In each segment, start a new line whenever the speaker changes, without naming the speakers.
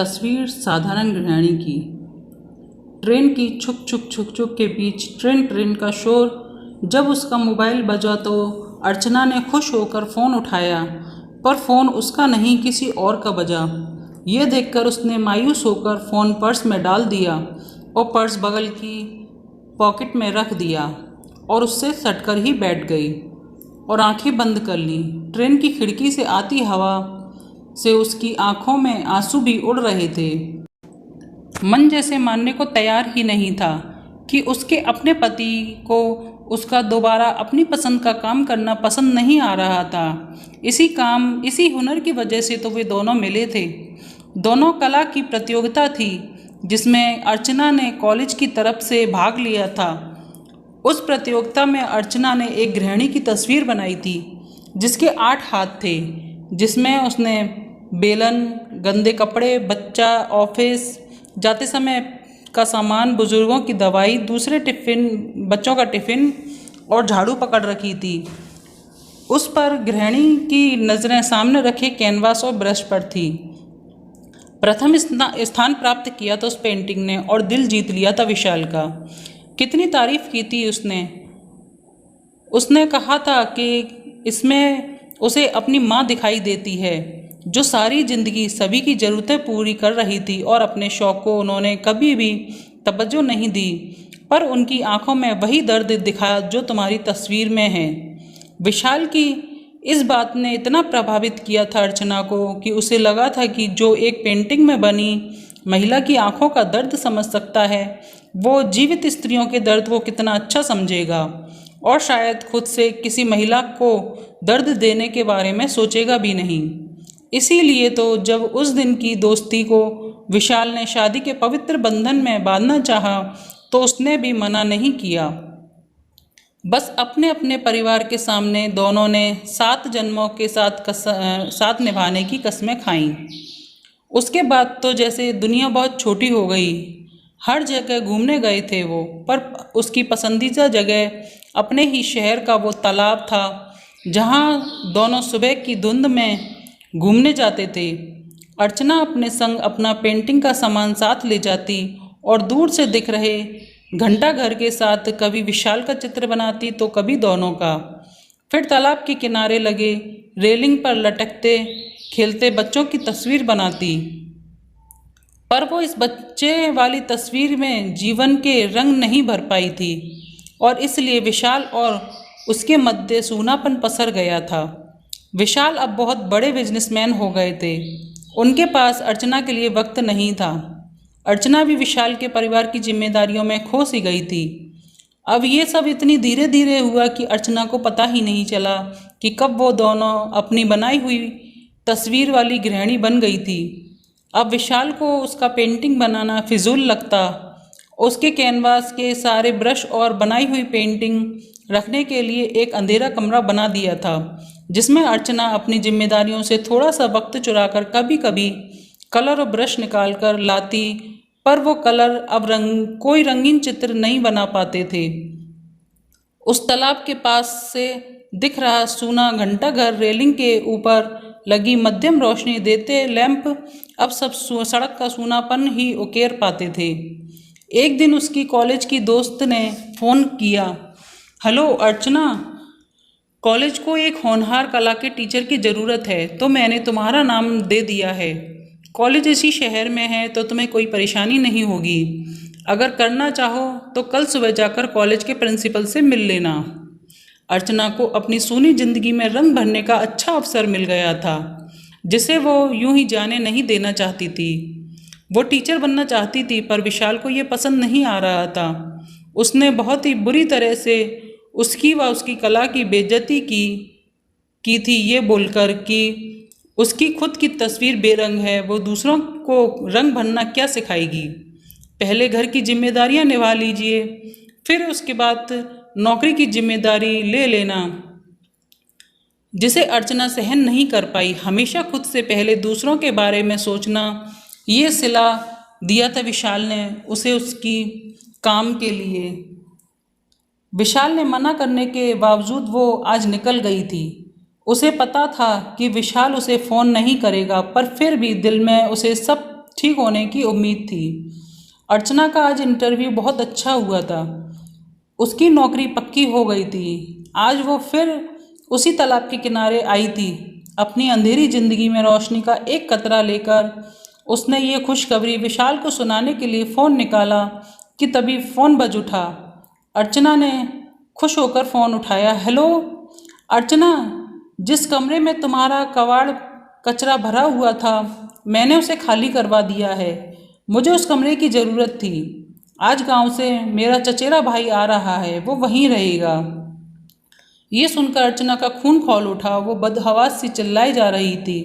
तस्वीर साधारण गृहिणी की। ट्रेन की छुक छुक छुक छुक के बीच ट्रेन का शोर। जब उसका मोबाइल बजा तो अर्चना ने खुश होकर फ़ोन उठाया, पर फ़ोन उसका नहीं किसी और का बजा। ये देखकर उसने मायूस होकर फ़ोन पर्स में डाल दिया और पर्स बगल की पॉकेट में रख दिया और उससे सटकर ही बैठ गई और आंखें बंद कर लीं। ट्रेन की खिड़की से आती हवा से उसकी आंखों में आंसू भी उड़ रहे थे। मन जैसे मानने को तैयार ही नहीं था कि उसके अपने पति को उसका दोबारा अपनी पसंद का काम करना पसंद नहीं आ रहा था। इसी हुनर की वजह से तो वे दोनों मिले थे। दोनों कला की प्रतियोगिता थी जिसमें अर्चना ने कॉलेज की तरफ से भाग लिया था। उस प्रतियोगिता में अर्चना ने एक गृहिणी की तस्वीर बनाई थी जिसके 8 हाथ थे, जिसमें उसने बेलन, गंदे कपड़े, बच्चा, ऑफिस जाते समय का सामान, बुजुर्गों की दवाई, दूसरे बच्चों का टिफ़िन और झाड़ू पकड़ रखी थी। उस पर गृहिणी की नज़रें सामने रखे कैनवास और ब्रश पर थी। प्रथम स्थान प्राप्त किया था उस पेंटिंग ने और दिल जीत लिया था विशाल का। कितनी तारीफ़ की थी उसने कहा था कि इसमें उसे अपनी माँ दिखाई देती है जो सारी ज़िंदगी सभी की ज़रूरतें पूरी कर रही थी और अपने शौक़ को उन्होंने कभी भी तवज्जो नहीं दी, पर उनकी आंखों में वही दर्द दिखा जो तुम्हारी तस्वीर में है। विशाल की इस बात ने इतना प्रभावित किया था अर्चना को कि उसे लगा था कि जो एक पेंटिंग में बनी महिला की आंखों का दर्द समझ सकता है, वो जीवित स्त्रियों के दर्द को कितना अच्छा समझेगा और शायद खुद से किसी महिला को दर्द देने के बारे में सोचेगा भी नहीं। इसीलिए तो जब उस दिन की दोस्ती को विशाल ने शादी के पवित्र बंधन में बांधना चाहा तो उसने भी मना नहीं किया। बस अपने अपने परिवार के सामने दोनों ने 7 जन्मों के साथ निभाने की कस्में खाईं। उसके बाद तो जैसे दुनिया बहुत छोटी हो गई। हर जगह घूमने गए थे वो, पर उसकी पसंदीदा जगह अपने ही शहर का वो तालाब था जहाँ दोनों सुबह की धुंध में घूमने जाते थे। अर्चना अपने संग अपना पेंटिंग का सामान साथ ले जाती और दूर से दिख रहे घंटा घर के साथ कभी विशाल का चित्र बनाती तो कभी दोनों का। फिर तालाब के किनारे लगे रेलिंग पर लटकते खेलते बच्चों की तस्वीर बनाती, पर वो इस बच्चे वाली तस्वीर में जीवन के रंग नहीं भर पाई थी और इसलिए विशाल और उसके मध्य सूनापन पसर गया था। विशाल अब बहुत बड़े बिजनेसमैन हो गए थे। उनके पास अर्चना के लिए वक्त नहीं था। अर्चना भी विशाल के परिवार की जिम्मेदारियों में खो सी गई थी। अब ये सब इतनी धीरे धीरे हुआ कि अर्चना को पता ही नहीं चला कि कब वो दोनों अपनी बनाई हुई तस्वीर वाली गृहिणी बन गई थी। अब विशाल को उसका पेंटिंग बनाना फिजूल लगता। उसके कैनवास के सारे ब्रश और बनाई हुई पेंटिंग रखने के लिए एक अंधेरा कमरा बना दिया था जिसमें अर्चना अपनी जिम्मेदारियों से थोड़ा सा वक्त चुराकर कभी कभी कलर और ब्रश निकाल कर लाती, पर वो कलर अब कोई रंगीन चित्र नहीं बना पाते थे। उस तालाब के पास से दिख रहा सूना घंटा घर, रेलिंग के ऊपर लगी मध्यम रोशनी देते लैंप अब सब सड़क का सूनापन ही उकेर पाते थे। एक दिन उसकी कॉलेज की दोस्त ने फ़ोन किया। हेलो अर्चना, कॉलेज को एक होनहार कला के टीचर की ज़रूरत है तो मैंने तुम्हारा नाम दे दिया है। कॉलेज इसी शहर में है तो तुम्हें कोई परेशानी नहीं होगी। अगर करना चाहो तो कल सुबह जाकर कॉलेज के प्रिंसिपल से मिल लेना। अर्चना को अपनी सूनी ज़िंदगी में रंग भरने का अच्छा अवसर मिल गया था जिसे वो यूं ही जाने नहीं देना चाहती थी। वो टीचर बनना चाहती थी, पर विशाल को ये पसंद नहीं आ रहा था। उसने बहुत ही बुरी तरह से उसकी व उसकी कला की बेइज्जती की थी, ये बोलकर कि उसकी खुद की तस्वीर बेरंग है, वो दूसरों को रंग भरना क्या सिखाएगी। पहले घर की जिम्मेदारियां निभा लीजिए, फिर उसके बाद नौकरी की जिम्मेदारी ले लेना, जिसे अर्चना सहन नहीं कर पाई। हमेशा खुद से पहले दूसरों के बारे में सोचना, ये सिला दिया था विशाल ने उसे उसकी काम के लिए। विशाल ने मना करने के बावजूद वो आज निकल गई थी। उसे पता था कि विशाल उसे फ़ोन नहीं करेगा, पर फिर भी दिल में उसे सब ठीक होने की उम्मीद थी। अर्चना का आज इंटरव्यू बहुत अच्छा हुआ था। उसकी नौकरी पक्की हो गई थी। आज वो फिर उसी तालाब के किनारे आई थी, अपनी अंधेरी जिंदगी में रोशनी का एक कतरा लेकर। उसने ये खुशखबरी विशाल को सुनाने के लिए फ़ोन निकाला कि तभी फ़ोन बज उठा। अर्चना ने खुश होकर फ़ोन उठाया। हेलो अर्चना, जिस कमरे में तुम्हारा कबाड़ कचरा भरा हुआ था, मैंने उसे खाली करवा दिया है। मुझे उस कमरे की ज़रूरत थी। आज गांव से मेरा चचेरा भाई आ रहा है, वो वहीं रहेगा। ये सुनकर अर्चना का खून खौल उठा। वो बदहवास सी चिल्लाई जा रही थी,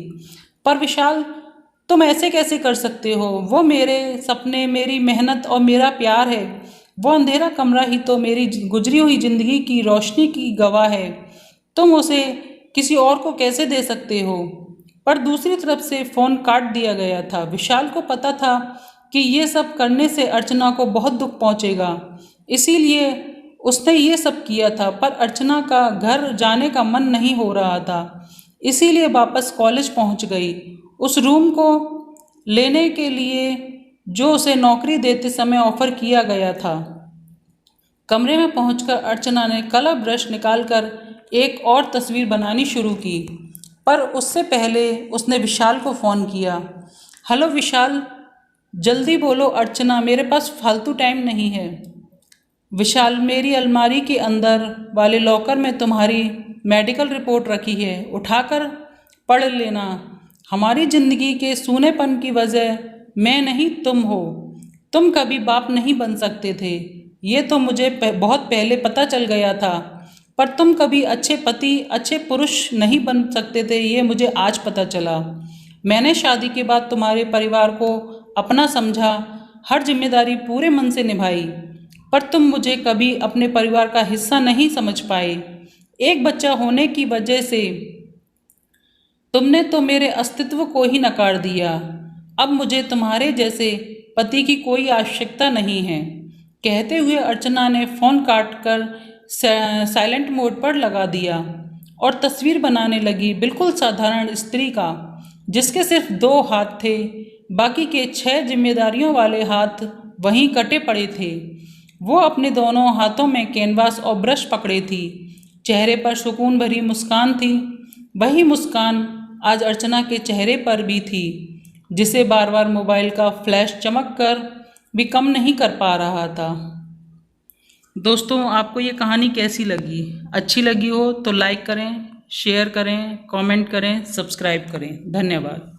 पर विशाल, तुम ऐसे कैसे कर सकते हो? वो मेरे सपने, मेरी मेहनत और मेरा प्यार है। वो अंधेरा कमरा ही तो मेरी गुजरी हुई जिंदगी की रोशनी की गवाह है। तुम उसे किसी और को कैसे दे सकते हो? पर दूसरी तरफ से फ़ोन काट दिया गया था। विशाल को पता था कि ये सब करने से अर्चना को बहुत दुख पहुंचेगा, इसीलिए उसने ये सब किया था। पर अर्चना का घर जाने का मन नहीं हो रहा था, इसीलिए वापस कॉलेज पहुंच गई, उस रूम को लेने के लिए जो उसे नौकरी देते समय ऑफर किया गया था। कमरे में पहुंचकर अर्चना ने कलर ब्रश निकालकर एक और तस्वीर बनानी शुरू की, पर उससे पहले उसने विशाल को फ़ोन किया। हेलो विशाल, जल्दी बोलो अर्चना, मेरे पास फालतू टाइम नहीं है। विशाल, मेरी अलमारी के अंदर वाले लॉकर में तुम्हारी मेडिकल रिपोर्ट रखी है, उठाकर पढ़ लेना। हमारी ज़िंदगी के सूनेपन की वजह मैं नहीं, तुम हो। तुम कभी बाप नहीं बन सकते थे, ये तो मुझे बहुत पहले पता चल गया था। पर तुम कभी अच्छे पति, अच्छे पुरुष नहीं बन सकते थे, ये मुझे आज पता चला। मैंने शादी के बाद तुम्हारे परिवार को अपना समझा, हर जिम्मेदारी पूरे मन से निभाई, पर तुम मुझे कभी अपने परिवार का हिस्सा नहीं समझ पाए। एक बच्चा होने की वजह से तुमने तो मेरे अस्तित्व को ही नकार दिया। अब मुझे तुम्हारे जैसे पति की कोई आवश्यकता नहीं है। कहते हुए अर्चना ने फ़ोन काट कर साइलेंट मोड पर लगा दिया और तस्वीर बनाने लगी, बिल्कुल साधारण स्त्री का, जिसके सिर्फ 2 हाथ थे, बाकी के 6 जिम्मेदारियों वाले हाथ वहीं कटे पड़े थे। वो अपने दोनों हाथों में कैनवास और ब्रश पकड़े थी। चेहरे पर सुकून भरी मुस्कान थी। वही मुस्कान आज अर्चना के चेहरे पर भी थी, जिसे बार बार मोबाइल का फ्लैश चमक कर भी कम नहीं कर पा रहा था। दोस्तों, आपको ये कहानी कैसी लगी? अच्छी लगी हो तो लाइक करें, शेयर करें, कमेंट करें, सब्सक्राइब करें। धन्यवाद।